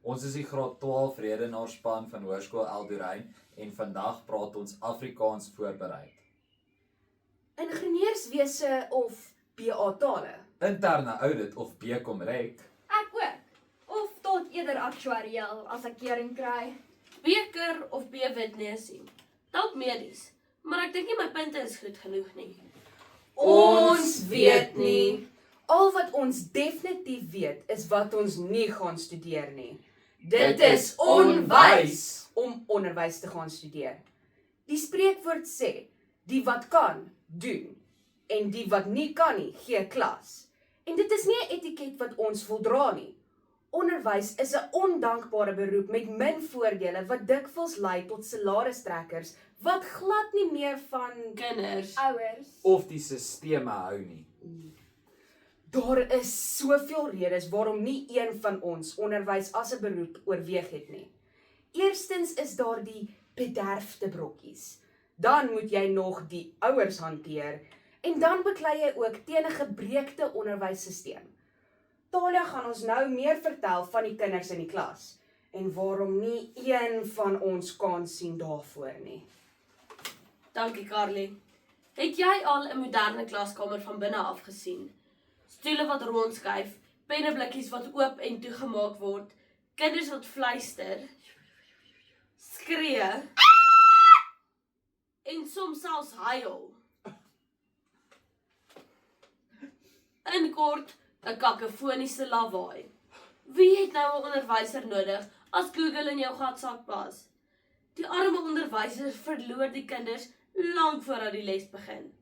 Ons is die graad 12 redenaarspan van Hoërskool Eldorein en vandag praat ons Afrikaans voorberei. Ingenieurswese of BA tale? Interne audit of BComRec. Ek ook. Of tot eerder aktuariël as ek kering kry. Beker of B-witnessie. Dalk medies, maar ek dink nie my punte is goed genoeg nie. Ons weet nie. Al wat ons definitief weet, is wat ons nie gaan studeer nie. Dit is onwys om onderwys te gaan studeer. Die spreekwoord sê, die wat kan, doen. En die wat nie kan nie, gee klas. En dit is nie 'n etiket wat ons voldra nie. Onderwys is 'n ondankbare beroep met min voordele wat dikwels lei tot salarisstrekkers wat glad nie meer van Kinders. Ouers. Of die sisteme hou nie. Daar is soveel redes waarom nie een van ons onderwys as 'n beroep oorweeg het nie. Eerstens is daar die bederfde brokkies. Dan moet jy nog die ouers hanteer en dan beklei jy ook teen 'n gebreekte onderwysstelsel. Talia gaan ons nou meer vertel van die kinders in die klas en waarom nie een van ons kans sien daarvoor nie. Dankie, Carly. Het jy al 'n moderne klaskamer van binne af gesien? Stoele wat rondskuif, penneblikkies wat oop en toegemaak word, kinders wat fluister, skree en soms selfs huil. In kort, 'n kakofoniese lawaai. Wie het nou 'n onderwyser nodig as Google in jou gatsak pas? Die arme onderwysers verloor die kinders lank voordat die les begin.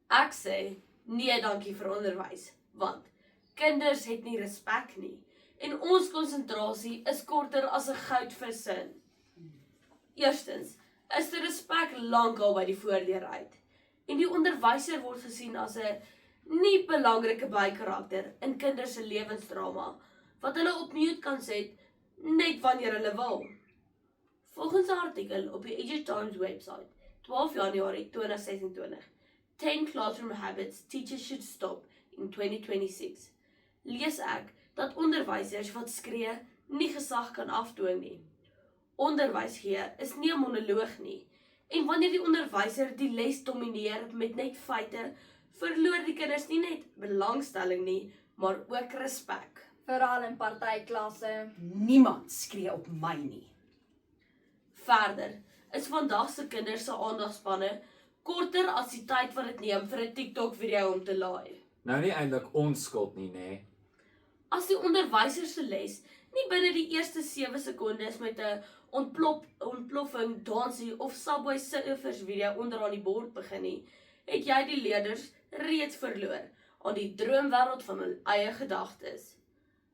Ek sê, nee dankie vir onderwys, want kinders het nie respek nie en ons konsentrasie is korter as 'n goudvis se. Eerstens, is die respek lankal by die voordeur uit en die onderwyser word gesien as 'n nie belangrike bykarakter in kinders se lewensdrama wat hulle op mute kan set net wanneer hulle wil. Volgens 'n artikel op die EduTimes website, 12 Januarie 2026, 10 classroom habits teachers should stop in 2026, lees ek dat onderwysers wat skree nie gesag kan afdwing nie. Onderwys gee is nie 'n monoloog nie, en wanneer die onderwyser die les domineer met net feite, verloor die kinders nie net belangstelling nie, maar ook respek. Veral in partyklasse. Niemand skree op my nie. Verder is vandag se kinders se aandagspanne korter as die tyd wat dit neem vir 'n TikTok video om te laai. Nou nie eintlik ons skuld nie, nê? As die onderwyser se les nie binne die eerste 7 sekondes met 'n ontploffing, dansie of Subway Surfers video onderaan die bord begin nie, het jy die leerders reeds verloor aan die droomwêreld van hul eie gedagtes.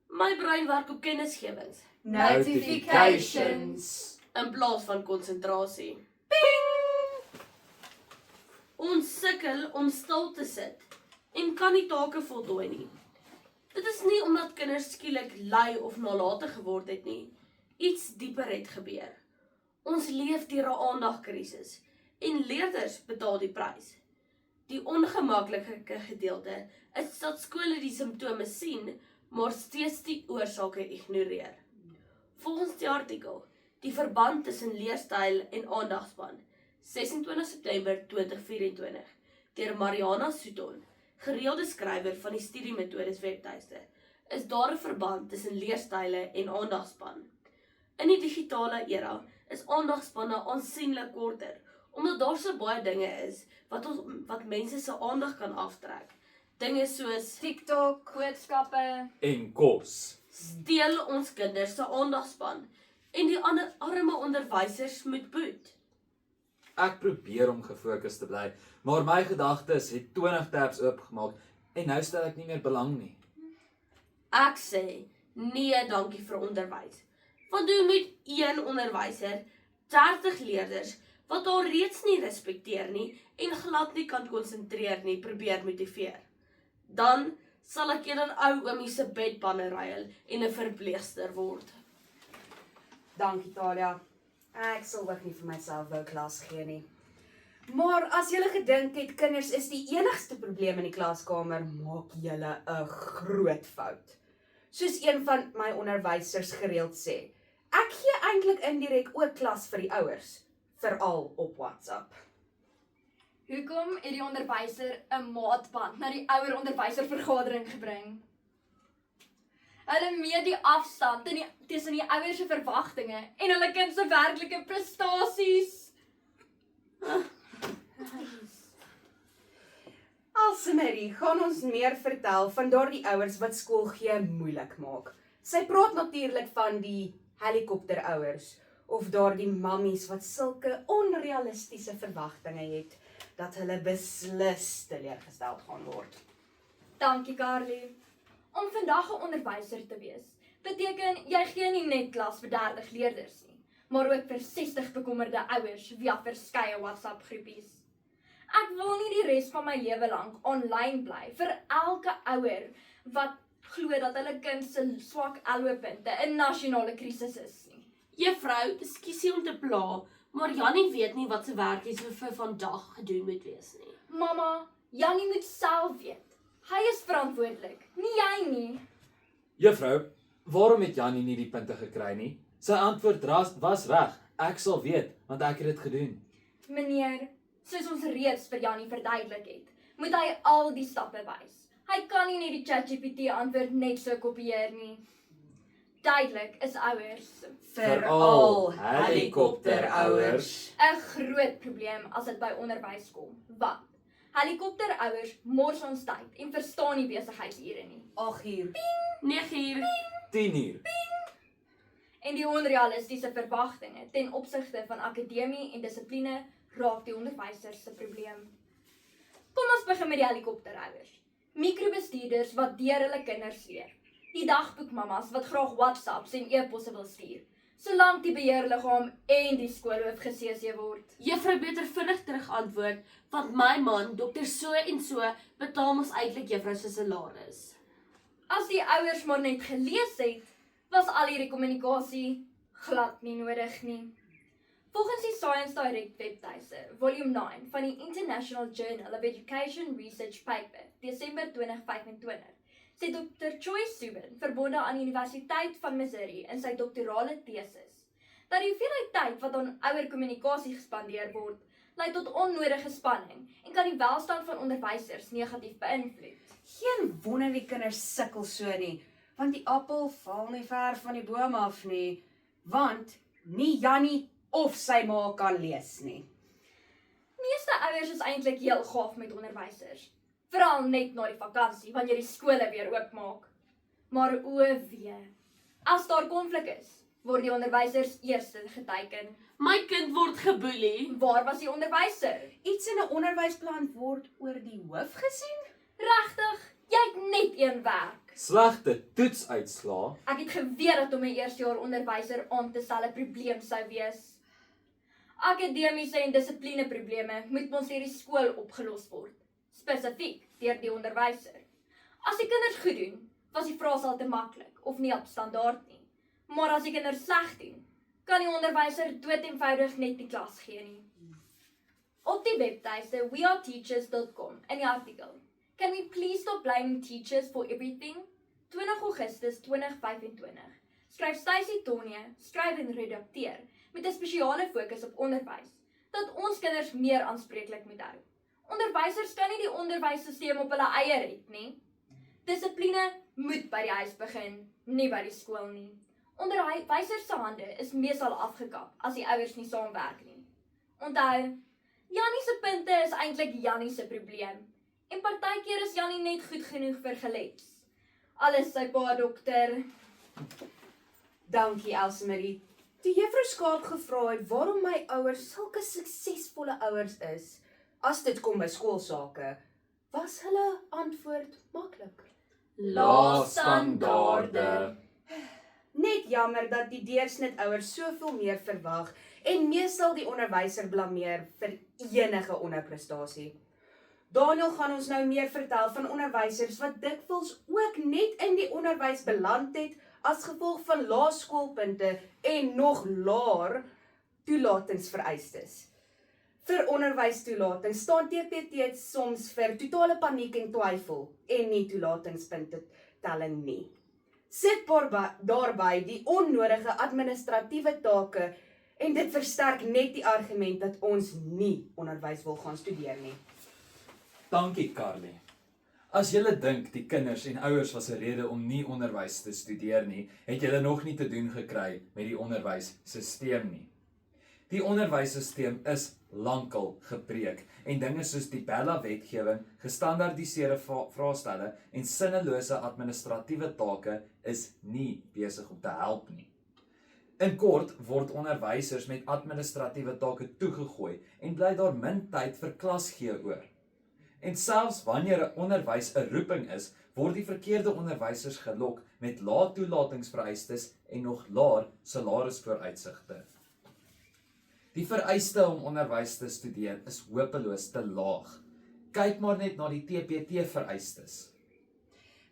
My brein werk op kennisgewings Notifications. in plaas van konsentrasie. Ons sukkel om stil te sit en kan nie take voltooi nie. Dit is nie omdat kinders skielik lui of nalatig geword het nie. Iets dieper het gebeur. Ons leef deur 'n aandagkrisis en leerders betaal die prys. Die ongemaklike gedeelte is dat skole die simptome sien, maar steeds die oorsake ignoreer. Volgens die artikel, die verband tussen leerstyl en aandagspan, 26 September 2024, deur Mariana Sutton, gereelde skrywer van die studiemetodes webtuiste, is daar 'n verband tussen leerstyle en aandagspan. In die digitale era is aandagspanne aansienlik korter, omdat daar so baie dinge is wat mense se aandag kan aftrek. Dinge soos TikTok, boodskappe. En kos. steel ons kinders se aandagspan en die ander arme onderwysers moet boet. Ek probeer om gefokus te bly, maar my gedagtes het 20 tabs oopgemaak en nou stel ek nie meer belang nie. Ek sê, nee dankie vir onderwys. Want hoe moet een onderwyser 30 leerders wat haar reeds nie respekteer nie en glad nie kan konsentreer nie, probeer motiveer? Dan sal ek eerder ou oomie se bedpanne ruil en 'n verpleegster word. Dankie Talia. Ek sal ook nie vir myself wou klas gee nie. Maar as julle gedink het kinders is die enigste probleem in die klaskamer, maak julle 'n groot fout. Soos een van my onderwysers gereeld sê, ek gee eintlik indirek ook klas vir die ouers, veral op WhatsApp. Hoekom het die onderwyser 'n maatband na die ouer onderwyser vergadering gebring? Hulle meet die afstand tussen die ouers se verwagtinge en hulle kind se werklike prestasies. Alsemarie gaan ons meer vertel van daardie ouers wat skool gee moeilik maak. Sy praat natuurlik van die helikopterouers of daardie mammies wat sulke onrealistiese verwagtinge het dat hulle beslis teleurgestel gaan word. Dankie Carly. Om vandag 'n onderwyser te wees, beteken jy gee nie net klas vir 30 leerders nie, maar ook vir 60 bekommerde ouers via verskeie WhatsApp groepies. Ek wil nie die res van my lewe lank aanlyn bly vir elke ouer wat glo dat hulle kind se swak LO-punte 'n nasionale krisis is nie. Juffrou, ekskuusie om te pla, maar Jannie weet nie wat se werkies vir vandag gedoen moet wees nie. Mamma, Jannie moet self weet. Hy is verantwoordelik, nie jy nie. Juffrou, waarom het Jannie nie die punte gekry nie? Sy antwoord was reg. Ek sal weet, want ek het dit gedoen. Meneer, soos ons reeds vir Jannie verduidelik het, moet hy al die stappe wys. Hy kan nie net die ChatGPT antwoord net so kopieer nie. Duidelik is ouers Veral helikopterouers. 'n groot probleem as dit by onderwys kom. Want helikopterouers mors ons tyd en verstaan nie besigheidsure nie. 8 uur. 9 uur. 10 uur. En die onrealistiese verwagtinge ten opsigte van akademie en dissipline raak die onderwysers se probleem. Kom ons begin met die helikopterouers. Mikrobestuurders wat deur hulle kinders leer. Die dagboekmammas wat graag WhatsApps en e-posse wil stuur, solank die beheerliggaam en die skoolhoof geCC word. Juffrou beter vinnig terug antwoord, want my man, dokter so en so, betaal ons eintlik juffrou se salaris. As die ouers maar net gelees het, was al hierdie kommunikasie glad nie nodig nie. Volgens die Science Direct webtuise, volume 9 van die International Journal of Education Research paper, Desember 2025, sê Dr. Choi Subin, verbonde aan die Universiteit van Missouri in sy doktorale tesis, dat die hoeveelheid tyd wat aan ouer kommunikasie gespandeer word, lei tot onnodige spanning en kan die welstand van onderwysers negatief beïnvloed. Geen wonder die kinders sukkel so nie, want die appel val nie ver van die boom af nie, want nie Jannie of sy ma kan lees nie. Meeste ouers is eintlik heel gaaf met onderwysers, veral net na die vakansie wanneer die skole weer oopmaak. Maar o wee, as daar konflik is, word die onderwysers eerste geteiken. My kind word geboelie. Waar was die onderwyser? Iets in 'n onderwysplan word oor die hoof gesien? Regtig, jy het net een werk. Slegte toetsuitslae. Ek het geweet dat om 'n eerstejaar onderwyser aan te stel 'n probleem sou wees. Akademiese en dissipline probleme moet ons deur die skool opgelos word, spesifiek deur die onderwyser. As die kinders goed doen, was die vraestel te maklik of nie op standaard nie. Maar as die kinders sleg doen, kan die onderwyser doeteenvoudig net nie klas gee nie. Op die webtuiste weareteachers.com in die artikel Can we please stop blaming teachers for everything? 20 Augustus 2025. Skryf Stacey Tonie, skryf en redakteer met 'n spesiale fokus op onderwys, dat ons kinders meer aanspreeklik moet hou. Onderwysers kan nie die onderwysstelsel op hulle eie red nie. Dissipline moet by die huis begin, nie by die skool nie. Onderwysers se hande is meestal afgekap as die ouers nie saamwerk nie. Onthou, Jannie se punte is eintlik Jannie se probleem. En partykeer is Jannie net goed genoeg vir gelets. Alles sy pa dokter. Dankie Elsemarie. Toe juffrou Skaap gevra het waarom my ouers sulke suksesvolle ouers is, as dit kom by skoolsake, was hulle antwoord maklik. Lae standaarde. Net jammer dat die deursnit ouers soveel meer verwag en meestal die onderwyser blameer vir enige onderprestasie. Daniel gaan ons nou meer vertel van onderwysers wat dikwels ook net in die onderwys beland het as gevolg van lae skoolpunte en nog laer toelatingsvereistes. Vir onderwystoelating staan TPT soms vir totale paniek en twyfel en nie toelatingspunte telling nie. sit daarby die onnodige administratiewe take en dit versterk net die argument dat ons nie onderwys wil gaan studeer nie. Dankie, Carly. As julle dink die kinders en ouers was 'n rede om nie onderwys te studeer nie, het julle nog nie te doen gekry met die onderwysstelsel nie. Die onderwysstelsel is lankal gebreek en dinge soos die Bella-wetgewing, gestandaardiseerde vraestelle en sinnelose administratiewe take is nie besig om te help nie. In kort word onderwysers met administratiewe take toegegooi en bly daar min tyd vir klas gee oor. En selfs wanneer 'n onderwys 'n roeping is, word die verkeerde onderwysers gelok met lae toelatingsvereistes en nog laer salarisvooruitsigte. Die vereiste om onderwys te studeer is hopeloos te laag. Kyk maar net na die TPT-vereistes.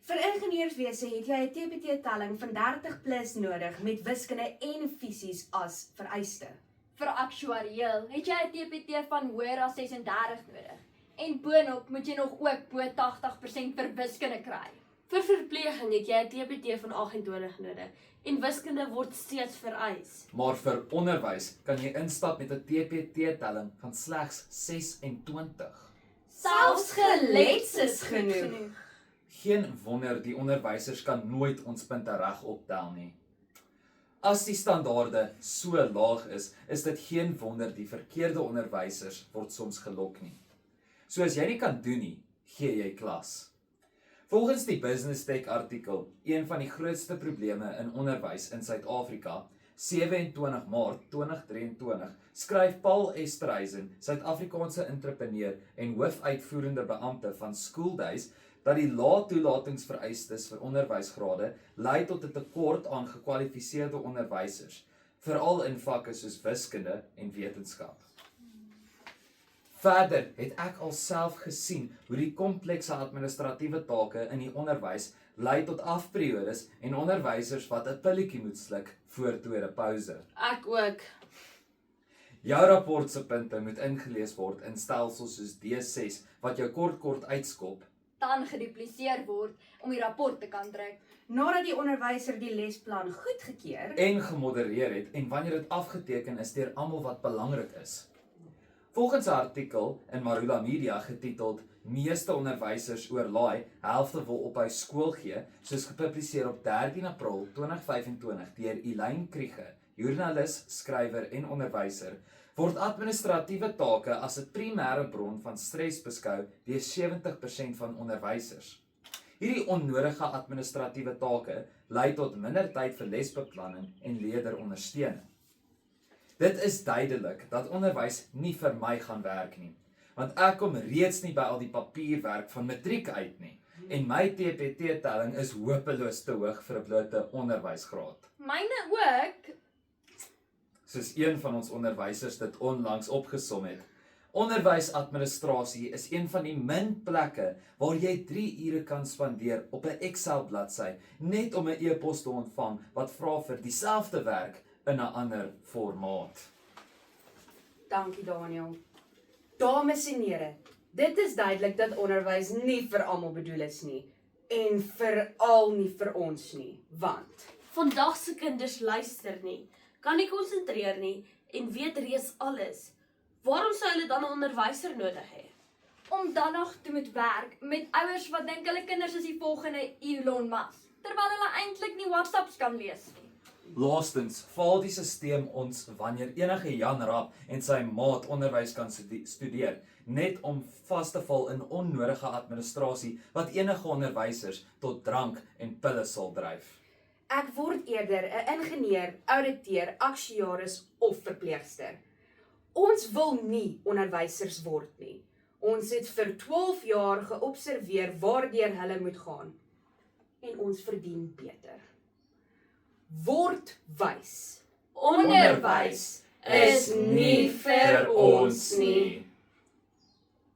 Vir ingenieurswese het jy 'n TPT-telling van 30+ nodig met wiskunde en fisies as vereiste. Vir aktuariël het jy 'n TPT van hoër as 36 nodig. En boonop moet jy nog ook bo 80% vir wiskunde kry. Vir verpleging het jy 'n TPT van 28 nodig en wiskunde word steeds vereis. Maar vir onderwys kan jy instap met 'n TPT-telling van slegs 26. Selfs gelets is genoeg. Geen wonder die onderwysers kan nooit ons punte reg optel nie. As die standaarde so laag is dit geen wonder die verkeerde onderwysers word soms gelok nie. So as jy nie kan doen nie, gee jy klas. Volgens die Business Tech artikel, een van die grootste probleme in onderwys in Suid-Afrika, 27 Maart 2023, skryf Paul Esterhuizen, Suid-Afrikaanse entrepreneur en hoofuitvoerende beampte van Schooldays, dat die lae toelatingsvereistes vir onderwysgrade lei tot 'n tekort aan gekwalifiseerde onderwysers, veral in vakke soos wiskunde en wetenskap. Verder het ek alself gesien hoe die komplekse administratiewe take in die onderwys lei tot afperiodes en onderwysers wat 'n pilletjie moet sluk voor tweede pouse. Ek ook. Jou rapport se punte moet ingelees word in stelsels soos D6 wat jou kort uitskop, Dan gedupliseer word om die rapport te kan druk. Nadat die onderwyser die lesplan goedgekeur en gemodereer het en wanneer dit afgeteken is deur almal wat belangrik is. Volgens 'n artikel in Marula Media getiteld Meeste onderwysers oorlaai, helfte wil ophou skool gee, soos gepubliseer op 13 April 2025 deur Elaine Kriege, joernalis, skrywer en onderwyser, word administratiewe take as 'n primêre bron van stres beskou deur 70% van onderwysers. Hierdie onnodige administratiewe take lei tot minder tyd vir lesbeplanning en leerderondersteuning. Dit is duidelik dat onderwys nie vir my gaan werk nie, want ek kom reeds nie by al die papierwerk van matriek uit nie, en my TPT-telling is hopeloos te hoog vir 'n blote onderwysgraad. Myne ook. Soos een van ons onderwysers dit onlangs opgesom het. Onderwysadministrasie is een van die min plekke waar jy 3 ure kan spandeer op 'n Excel-bladsy net om 'n e-pos te ontvang wat vra vir dieselfde werk in 'n ander formaat. Dankie Daniel. Dames en here, dit is duidelik dat onderwys nie vir almal bedoel is nie en veral nie vir ons nie, want Vandag se kinders luister nie, kan nie konsentreer nie en weet reeds alles. Waarom sou hulle dan 'n onderwyser nodig hê? Om dan nog te moet werk met ouers wat dink hulle kinders is die volgende Elon Musk, terwyl hulle eintlik nie WhatsApps kan lees nie. Laastens, faal die stelsel ons wanneer enige Jan Rapp en sy maat onderwys kan studeer, net om vas te val in onnodige administrasie wat enige onderwysers tot drank en pille sal dryf. ek word eerder 'n ingenieur, ouditeur, aktuaris of verpleegster. Ons wil nie onderwysers word nie. Ons het vir 12 jaar geobserveer waardeur hulle moet gaan. En ons verdien beter. Word wys. Onderwys is nie vir ons nie.